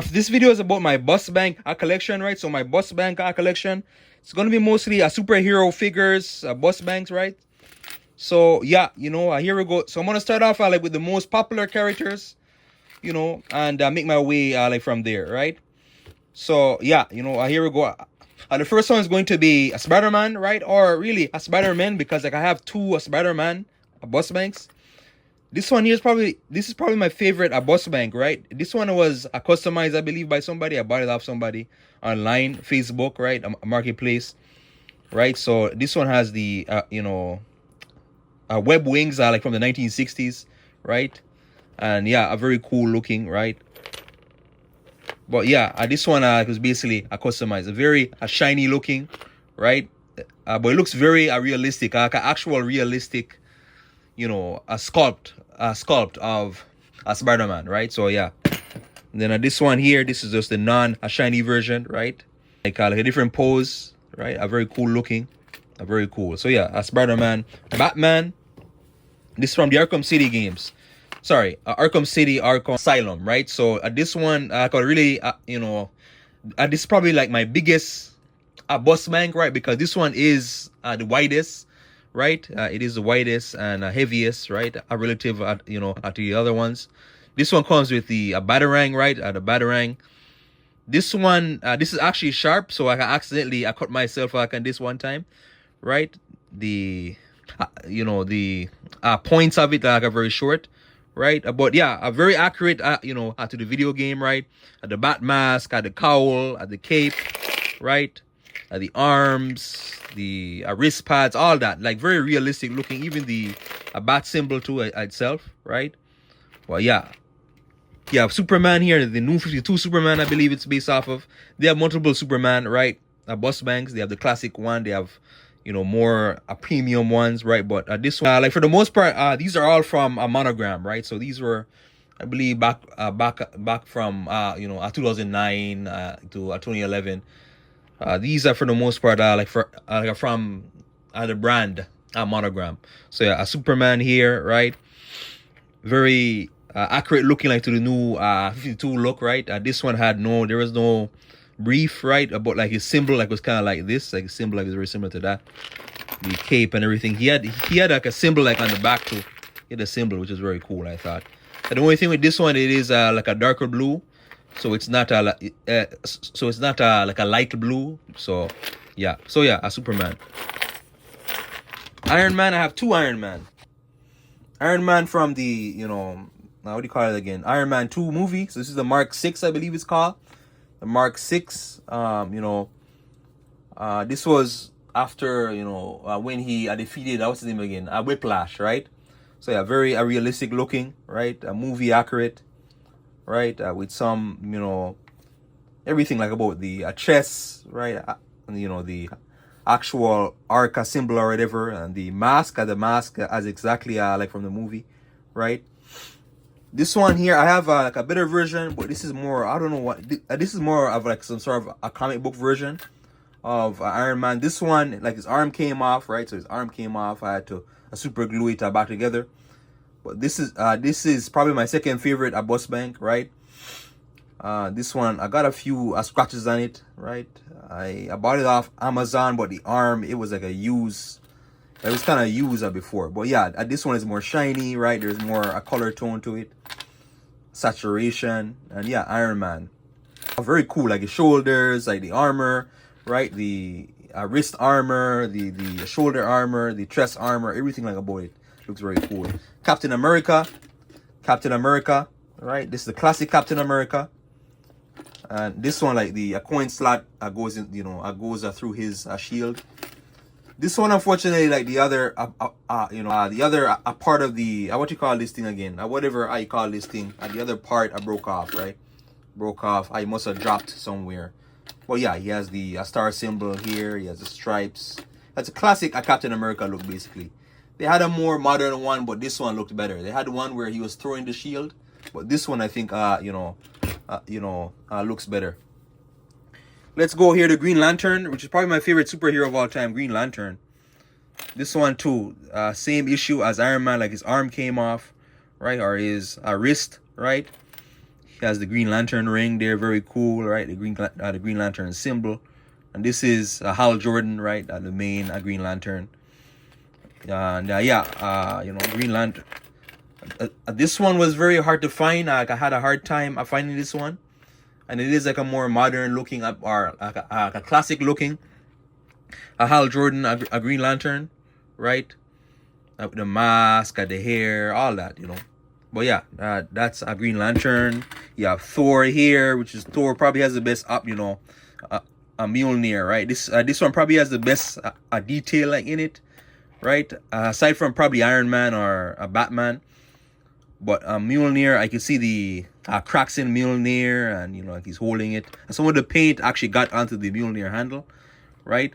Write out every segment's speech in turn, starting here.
This video is about my bus bank collection, right? So my bus bank collection, it's gonna be mostly superhero figures, bus banks, right? So yeah, here we go. So I'm gonna start off like with the most popular characters, and make my way like from there, right? So yeah, here we go. The first one is going to be a Spider-Man, right? Or really a Spider-Man, because like I have two Spider-Man bus banks. This one here is probably my favorite bus bank, right? This one was customized, I believe, by somebody. I bought it off somebody online, Facebook, right? A marketplace, right? So this one has the web wings, like from the 1960s, right? And yeah, a very cool looking, right? But yeah, this one was basically a customized, a very shiny looking, right? But it looks very realistic, like an actual realistic, a sculpt of a Spider-Man, right? So yeah. And then this one here, this is just the non-shiny version, right? Like a different pose, right? A very cool looking, a very cool. So yeah, a Spider-Man, Batman. This is from the Arkham City games. Sorry, Arkham City, Arkham Asylum, right? So this one, I could really, this is probably like my biggest bus bank, right? Because this one is the widest, right? It is the widest and heaviest, right? Relative, to the other ones. This one comes with the batarang, right? The batarang. This one, this is actually sharp, so I cut myself on this one time, right? The, the points of it are very short, right? But yeah, very accurate, to the video game, right? The bat mask, the cowl, the cape, right? The arms, the wrist pads, all that, like very realistic looking. Even the bat symbol too itself, right? Well, yeah. Yeah, Superman here, the new 52 Superman, I believe it's based off of. They have multiple Superman, right? Bus banks. They have the classic one. They have, more premium ones, right? But this one, like for the most part, these are all from a Monogram, right? So these were, I believe, back from 2009 to 2011. These are for the most part from the brand Monogram. So yeah, a Superman here, right? Very accurate looking, like to the new 52 look, right? This one there was no brief, right? But like his symbol like was kind of like this, like a symbol like is very similar to that. The cape and everything. He had like a symbol like on the back too. He had a symbol, which is very cool, I thought. And the only thing with this one, it is like a darker blue, so it's not like a light blue. So yeah, a Superman. Iron Man. I have two Iron Man. Iron Man from the what do you call it again? Iron Man 2 movie. So this is the Mark 6, I believe it's called. The Mark 6. This was after, when he defeated, what's his name again? Whiplash, right? So yeah, very realistic looking, right? Movie accurate, right? With some, everything like about the chest, right? The actual Arca symbol or whatever, and the mask as exactly like from the movie, right? This one here, I have like a better version, but this is more, I don't know what, this is more of like some sort of a comic book version of Iron Man. This one, like his arm came off, right? So his arm came off. I had to super glue it back together. But this is probably my second favorite bus bank, right? This one, I got a few scratches on it, right? I bought it off Amazon, but the arm, it was like a used. It was kind of used before. But yeah, this one is more shiny, right? There's more a color tone to it. Saturation. And yeah, Iron Man. Very cool. Like the shoulders, like the armor, right? The wrist armor, the shoulder armor, the chest armor, everything like about it. Looks very cool. Captain America, right? This is the classic Captain America. And this one, like the coin slot goes in, goes through his shield. This one, unfortunately, like the other, the other part of the, what you call this thing again? Whatever I call this thing, the other part broke off, right? Broke off. I must have dropped somewhere. Well, yeah, he has the star symbol here. He has the stripes. That's a classic Captain America look, basically. They had a more modern one, but this one looked better. They had one where he was throwing the shield, but this one, I think, looks better. Let's go here to Green Lantern, which is probably my favorite superhero of all time, Green Lantern. This one too, same issue as Iron Man, like his arm came off, right, or his wrist, right? He has the Green Lantern ring there, very cool, right? The Green Lantern symbol. And this is Hal Jordan, right? The main Green Lantern. And you know, Green Lantern. This one was very hard to find. I had a hard time finding this one. And it is like a more modern looking, or like a classic looking Hal Jordan, a Green Lantern, right? With the mask, the hair, all that, you know. But yeah, that's a Green Lantern. You have Thor here, which is Thor probably has the best up, you know, a Mjolnir, right? This one probably has the best detail like in it, right? Aside from probably Iron Man or Batman. But Mjolnir, I can see the cracks in Mjolnir, and you know, like he's holding it. And some of the paint actually got onto the Mjolnir handle, right?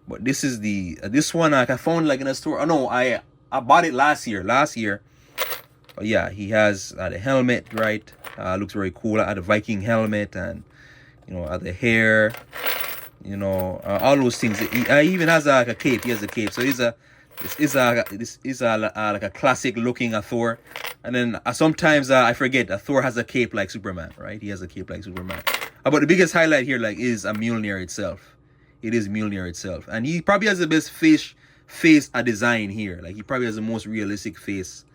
But this is the this one I found like in a store. Oh no, I bought it last year. But yeah, he has the helmet, right? Looks very cool. The Viking helmet, and you know, the hair, you know, all those things. He even has like a cape. He has a cape. So this is like a classic looking Thor. And then sometimes I forget Thor has a cape like Superman, right? He has a cape like Superman. But the biggest highlight here like is Mjolnir itself. It is Mjolnir itself, and he probably has the best face design here. Like he probably has the most realistic face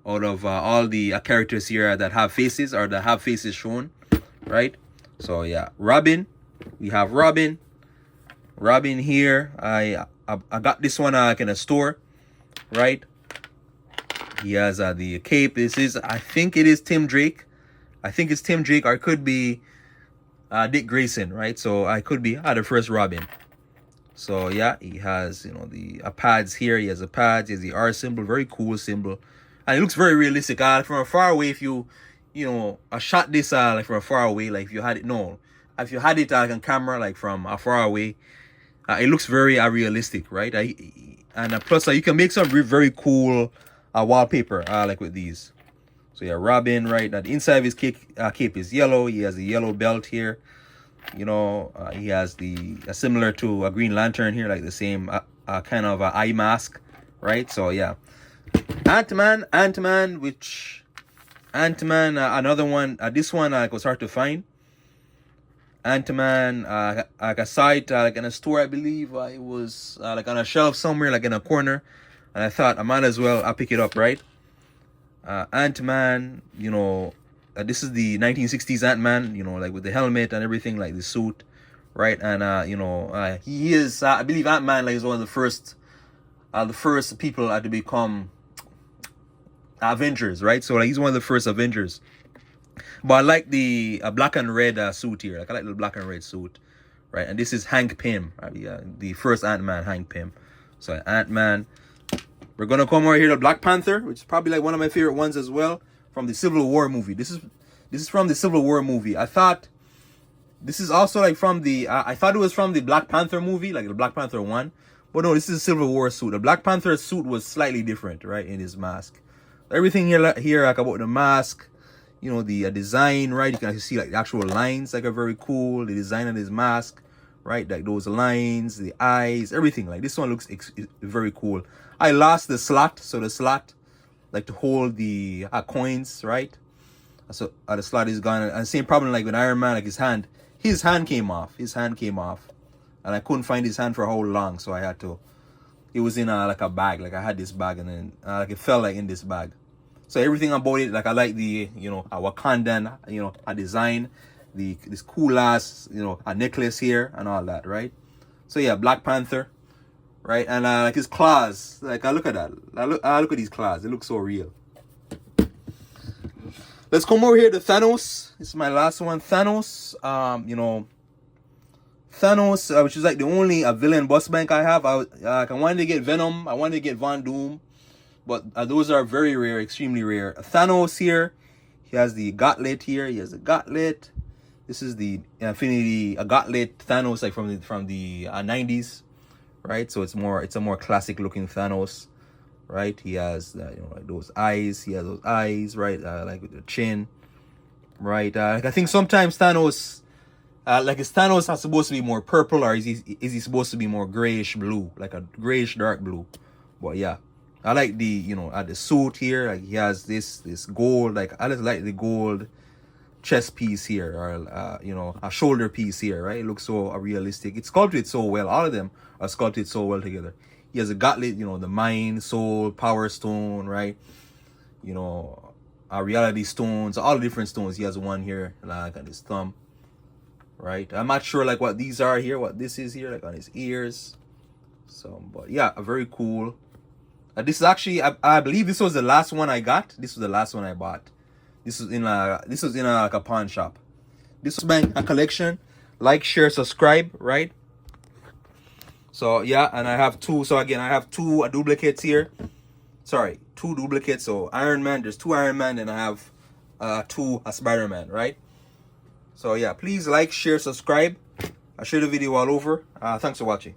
out of all the characters here that have faces, or that have faces shown, right? So yeah, Robin. We have Robin here. I got this one like in a store, right? He has the cape. This is, I think it is Tim Drake. I think it's Tim Drake, or it could be Dick Grayson, right? So I could be the first Robin. So yeah, he has, you know, the pads here. He has the pads. He has the R symbol, very cool symbol, and it looks very realistic. From far away, if you know, I shot this like from far away, like if you had it like on camera, like from far away, it looks very realistic, right? And plus you can make some very cool wallpaper like with these. So yeah, Robin, right? Now the inside of his cape is yellow. He has a yellow belt here. You know, he has the similar to a Green Lantern here, like the same kind of eye mask, right? So yeah, AntMan, another one. This one was hard to find. AntMan, like a site, like in a store, I believe. It was like on a shelf somewhere, like in a corner, and I thought I might as well pick it up, right? AntMan, you know, this is the 1960s AntMan, you know, like with the helmet and everything, like the suit, right? And you know, he is, I believe AntMan like is one of the first people to become Avengers, right? So like he's one of the first Avengers. But I like the black and red suit here. Like I like the black and red suit, right? And this is Hank Pym, the first AntMan, Hank Pym. So AntMan. We're gonna come over here to Black Panther, which is probably like one of my favorite ones as well, from the Civil War movie. This is from the Civil War movie. I thought this is also like from the I thought it was from the Black Panther movie, like the Black Panther 1. But no, this is a Civil War suit. The Black Panther suit was slightly different, right, in his mask. Everything here like about the mask, you know, the design, right? You can actually see like the actual lines, like are very cool. The design of his mask, right? Like those lines, the eyes, everything. Like this one looks very cool. I lost the slot, so the slot, like to hold the coins, right? So the slot is gone. And same problem like with Iron Man, like his hand came off. And I couldn't find his hand for how long, so I had to. It was in like a bag, like I had this bag, and then like it fell like in this bag. So everything about it, like I like the, you know, a Wakandan, you know, a design, this cool ass, you know, a necklace here and all that, right? So yeah, Black Panther. Right, and like his claws, like I look at that. I look at these claws. They look so real. Let's come over here to Thanos. This is my last one. Thanos. You know, Thanos, which is like the only villain boss bank I have. I wanted to get Venom. I wanted to get Von Doom, but those are very rare, extremely rare. Thanos here. He has the gauntlet here. He has a gauntlet. This is the Infinity gauntlet Thanos, like from the 90s. Right, so it's a more classic looking Thanos, right? He has you know, like those eyes. He has those eyes, right? Like with the chin, right? Like I think sometimes Thanos, like is Thanos supposed to be more purple, or is he supposed to be more grayish blue, like a grayish dark blue? But yeah, I like the, you know, the suit here. Like he has this gold. Like I just like the gold chest piece here, or you know, a shoulder piece here, right? It looks so realistic. It's sculpted so well. All of them are sculpted so well together. He has a gauntlet, you know, the mind, soul, power stone, right? You know, reality stones, all the different stones. He has one here, like on his thumb, right? I'm not sure like what these are here, what this is here, like on his ears. So, but yeah, very cool. This is actually, I believe this was the last one I got. This was the last one I bought. This was in like a pawn shop. This was my collection. Like, share, subscribe, right? So yeah, and I have two. So again, I have two duplicates here. Sorry, two duplicates. So Iron Man, there's two Iron Man, and I have two Spider-Man, right? So yeah, please like, share, subscribe. I share the video all over. Thanks for watching.